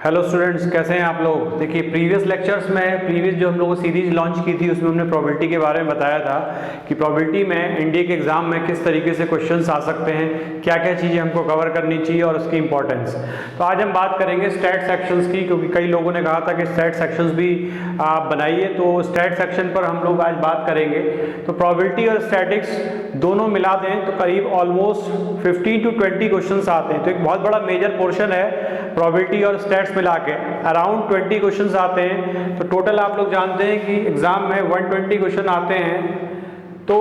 Hello students, कैसे हैं आप लोग। देखिए प्रीवियस लेक्चर्स में जो हम लोगों ने सीरीज लॉन्च की थी उसमें हमने प्रोबेबिलिटी के बारे में बताया था कि प्रोबेबिलिटी में एनडीए के एग्जाम में किस तरीके से क्वेश्चंस आ सकते हैं, क्या क्या चीज़ें हमको कवर करनी चाहिए और उसकी इंपॉर्टेंस। तो आज हम बात करेंगे स्टैट सेक्शंस की, क्योंकि कई लोगों ने कहा था कि स्टैट सेक्शंस भी आप बनाइए, तो स्टैट सेक्शन पर हम लोग आज बात करेंगे। तो प्रोबेबिलिटी और स्टैटिक्स दोनों मिला दें तो करीब ऑलमोस्ट 15 to 20 क्वेश्चंस आते हैं। तो एक बहुत बड़ा मेजर पोर्शन है प्रोबेबिलिटी और स्टैट्स मिला के, अराउंड 20 क्वेश्चंस आते हैं। तो टोटल आप लोग जानते हैं कि एग्जाम में 120 क्वेश्चन आते हैं। तो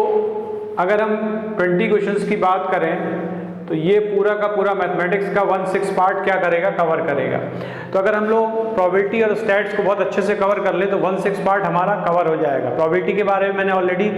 अगर हम 20 क्वेश्चंस की बात करें तो ये पूरा का पूरा मैथमेटिक्स का 1/6 पार्ट क्या करेगा, कवर करेगा। तो अगर हम लोग प्रोबेबिलिटी और स्टैट्स को बहुत अच्छे से कवर कर ले तो 1/6 पार्ट हमारा कवर हो जाएगा। प्रोबेबिलिटी के बारे में मैंने ऑलरेडी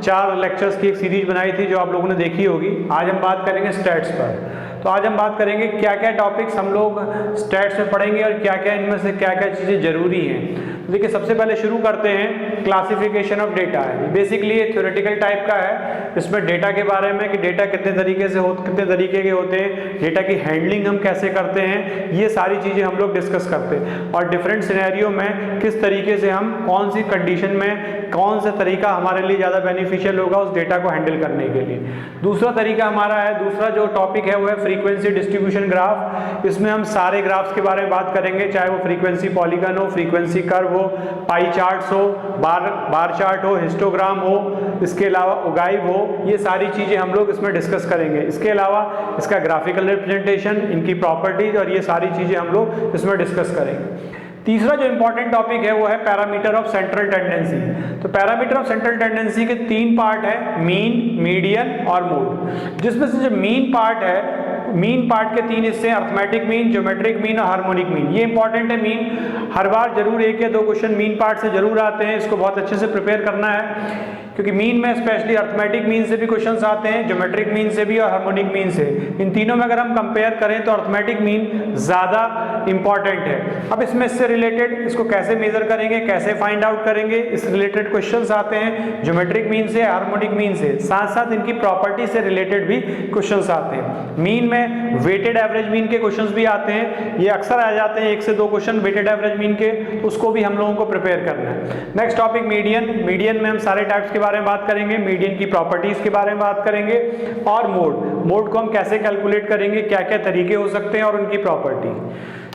4 लेक्चर्स की एक सीरीज बनाई थी जो आप लोगों ने देखी होगी। आज हम बात करेंगे स्टैट्स पर। तो आज हम बात करेंगे क्या क्या टॉपिक्स हम लोग स्टैट्स में पढ़ेंगे और क्या क्या इनमें से क्या क्या चीज़ें जरूरी हैं। तो देखिए सबसे पहले शुरू करते हैं, क्लासिफिकेशन ऑफ डेटा है। बेसिकली ये थ्योरेटिकल टाइप का है। इसमें डेटा के बारे में कि डेटा कितने तरीके के होते हैं, डेटा की हैंडलिंग हम कैसे करते हैं, ये सारी चीज़ें हम लोग डिस्कस करते हैं। और डिफरेंट सिनेरियो में किस तरीके से हम कौन सी कंडीशन में कौन सा तरीका हमारे लिए ज़्यादा बेनिफिशियल होगा उस डेटा को हैंडल करने के लिए। दूसरा तरीका हमारा है, दूसरा जो टॉपिक है वो है फ्रीक्वेंसी डिस्ट्रीब्यूशन ग्राफ। इसमें हम सारे ग्राफ्स के बारे में बात करेंगे, चाहे वो फ्रीक्वेंसी पॉलीगन हो, फ्रीक्वेंसी कर्व हो, पाई चार्ट्स हो, बार चार्ट हो, हिस्टोग्राम हो, इसके अलावा उगाइव हो, ये सारी चीज़ें हम लोग इसमें डिस्कस करेंगे। इसके अलावा इसका ग्राफिकल रिप्रेजेंटेशन, इनकी प्रॉपर्टीज और ये सारी चीज़ें हम लोग इसमें डिस्कस करेंगे। तीसरा जो इंपॉर्टेंट टॉपिक है वो है पैरामीटर ऑफ सेंट्रल टेंडेंसी। तो पैरामीटर ऑफ सेंट्रल टेंडेंसी के 3 पार्ट है, मीन, मीडियन और मोड। जिसमें से जो मीन पार्ट है, मीन पार्ट के 3 हिस्से, अर्थमेटिक मीन, ज्योमेट्रिक मीन और हार्मोनिक मीन। ये इंपॉर्टेंट है। मीन हर बार जरूर 1 या 2 क्वेश्चन मीन पार्ट से जरूर आते हैं, इसको बहुत अच्छे से प्रिपेयर करना है, क्योंकि मीन में स्पेशली अर्थमेटिक मीन से भी क्वेश्चंस आते हैं, ज्योमेट्रिक मीन से भी और हार्मोनिक मीन से। इन तीनों में अगर हम कंपेयर करें तो अर्थमेटिक मीन ज्यादा इंपॉर्टेंट है। अब इसमें इससे रिलेटेड इसको कैसे मेजर करेंगे, कैसे फाइंड आउट करेंगे, इस रिलेटेड क्वेश्चंस आते हैं ज्योमेट्रिक मीन से, हार्मोनिक मीन से। साथ साथ इनकी प्रॉपर्टी से रिलेटेड भी क्वेश्चंस आते हैं। मीन में वेटेड एवरेज मीन के क्वेश्चंस भी आते हैं, ये अक्सर आ जाते हैं 1 से 2 क्वेश्चन वेटेड एवरेज मीन के, तो उसको भी हम लोगों को प्रिपेयर करना है। Next topic median. मीडियन में हम सारे टाइप्स के बारे में बात करेंगे, मीडियन की प्रॉपर्टीज के बारे में बात करेंगे, और मोड को हम कैसे कैलकुलेट करेंगे, क्या क्या तरीके हो सकते हैं और उनकी प्रॉपर्टी।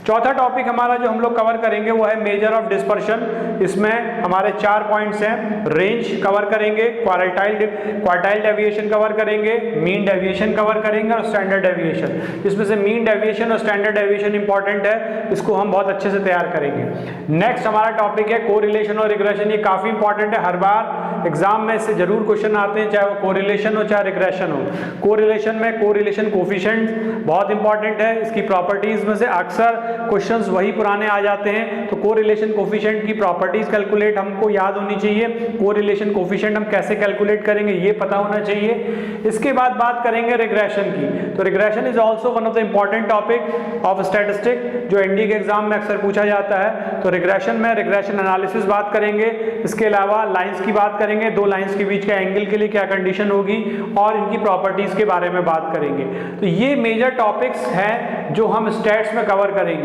चौथा टॉपिक हमारा जो हम लोग कवर करेंगे वो है मेजर ऑफ डिस्पर्शन। इसमें हमारे 4 पॉइंट्स हैं, रेंज कवर करेंगे, क्वार्टाइल डेविएशन कवर करेंगे, मीन डेविएशन कवर करेंगे और स्टैंडर्ड डेविएशन। इसमें से मीन डेविएशन और स्टैंडर्ड डेविएशन इंपॉर्टेंट है, इसको हम बहुत अच्छे से तैयार करेंगे। नेक्स्ट हमारा टॉपिक है कोरिलेशन और रिग्रेशन। ये काफी इंपॉर्टेंट है, हर बार एग्जाम में इससे जरूर क्वेश्चन आते हैं, चाहे वो कोरिलेशन हो चाहे रिग्रेशन हो। कोरिलेशन में कोरिलेशन कोफिशिएंट बहुत इंपॉर्टेंट है, इसकी प्रॉपर्टीज में से अक्सर क्वेश्चंस वही पुराने आ जाते हैं। तो कोरिलेशन कोफिशिएंट की प्रॉपर्टीज कैलकुलेट हमको याद होनी चाहिए, कोरिलेशन कोफिशिएंट हम कैसे कैलकुलेट करेंगे ये पता होना चाहिए। इसके बाद बात करेंगे रिग्रेशन की। तो regression is also one of the important topic of statistic, जो एनडीए के एग्जाम में अक्सर पूछा जाता है। तो रिग्रेशन में रिग्रेशन एनालिसिस बात करेंगे, इसके अलावा लाइंस की बात करेंगे, 2 लाइंस के बीच का एंगल के लिए क्या कंडीशन होगी, और इनकी प्रॉपर्टीज के बारे में बात करेंगे। तो ये मेजर टॉपिक्स हैं जो हम स्टैट्स में कवर करेंगे।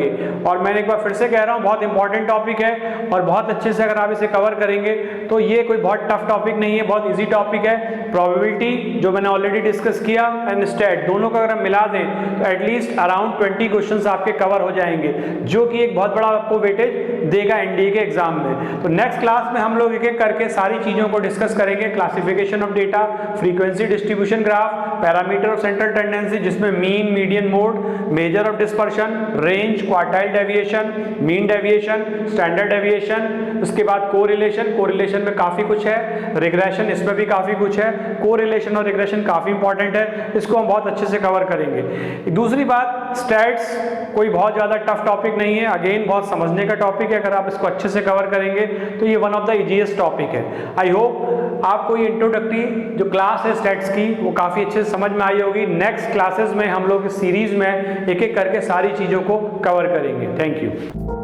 और मैंने एक बार फिर से कह रहा हूं, बहुत इंपॉर्टेंट टॉपिक है और बहुत अच्छे से अगर आप इसे कवर करेंगे तो ये कोई बहुत टफ टॉपिक नहीं है, बहुत इजी टॉपिक है। प्रोबेबिलिटी जो मैंने ऑलरेडी डिस्कस किया एंड स्टैट, दोनों को अगर हम मिला दें तो एटलीस्ट अराउंड 20 क्वेश्चंस आपके कवर हो जाएंगे, जो कि एक बहुत बड़ा आपको वेटेज देगा एनडीए के एग्जाम में। तो नेक्स्ट क्लास में हम लोग एक एक करके सारी चीजों को डिस्कस करेंगे। Classification of data, frequency distribution graph, parameter of central tendency जिसमें mean, median, mode, measure of dispersion, range, quartile deviation, mean deviation, standard deviation. उसके बाद कोरिलेशन में काफी कुछ है, रिग्रेशन इसमें भी काफी कुछ है। कोरिलेशन और रिग्रेशन काफी इंपॉर्टेंट है, इसको हम बहुत अच्छे से कवर करेंगे। दूसरी बात, स्टैट्स कोई बहुत ज्यादा टफ टॉपिक नहीं है, अगेन बहुत समझने का टॉपिक है। अगर आप इसको अच्छे से कवर करेंगे तो ये one of the easiest topic है। आई होप आपको ये इंट्रोडक्टरी जो क्लास है स्टैट्स की वो काफी अच्छे से समझ में आई होगी। नेक्स्ट क्लासेस में हम लोग इस सीरीज में एक एक करके सारी चीजों को कवर करेंगे। Thank you.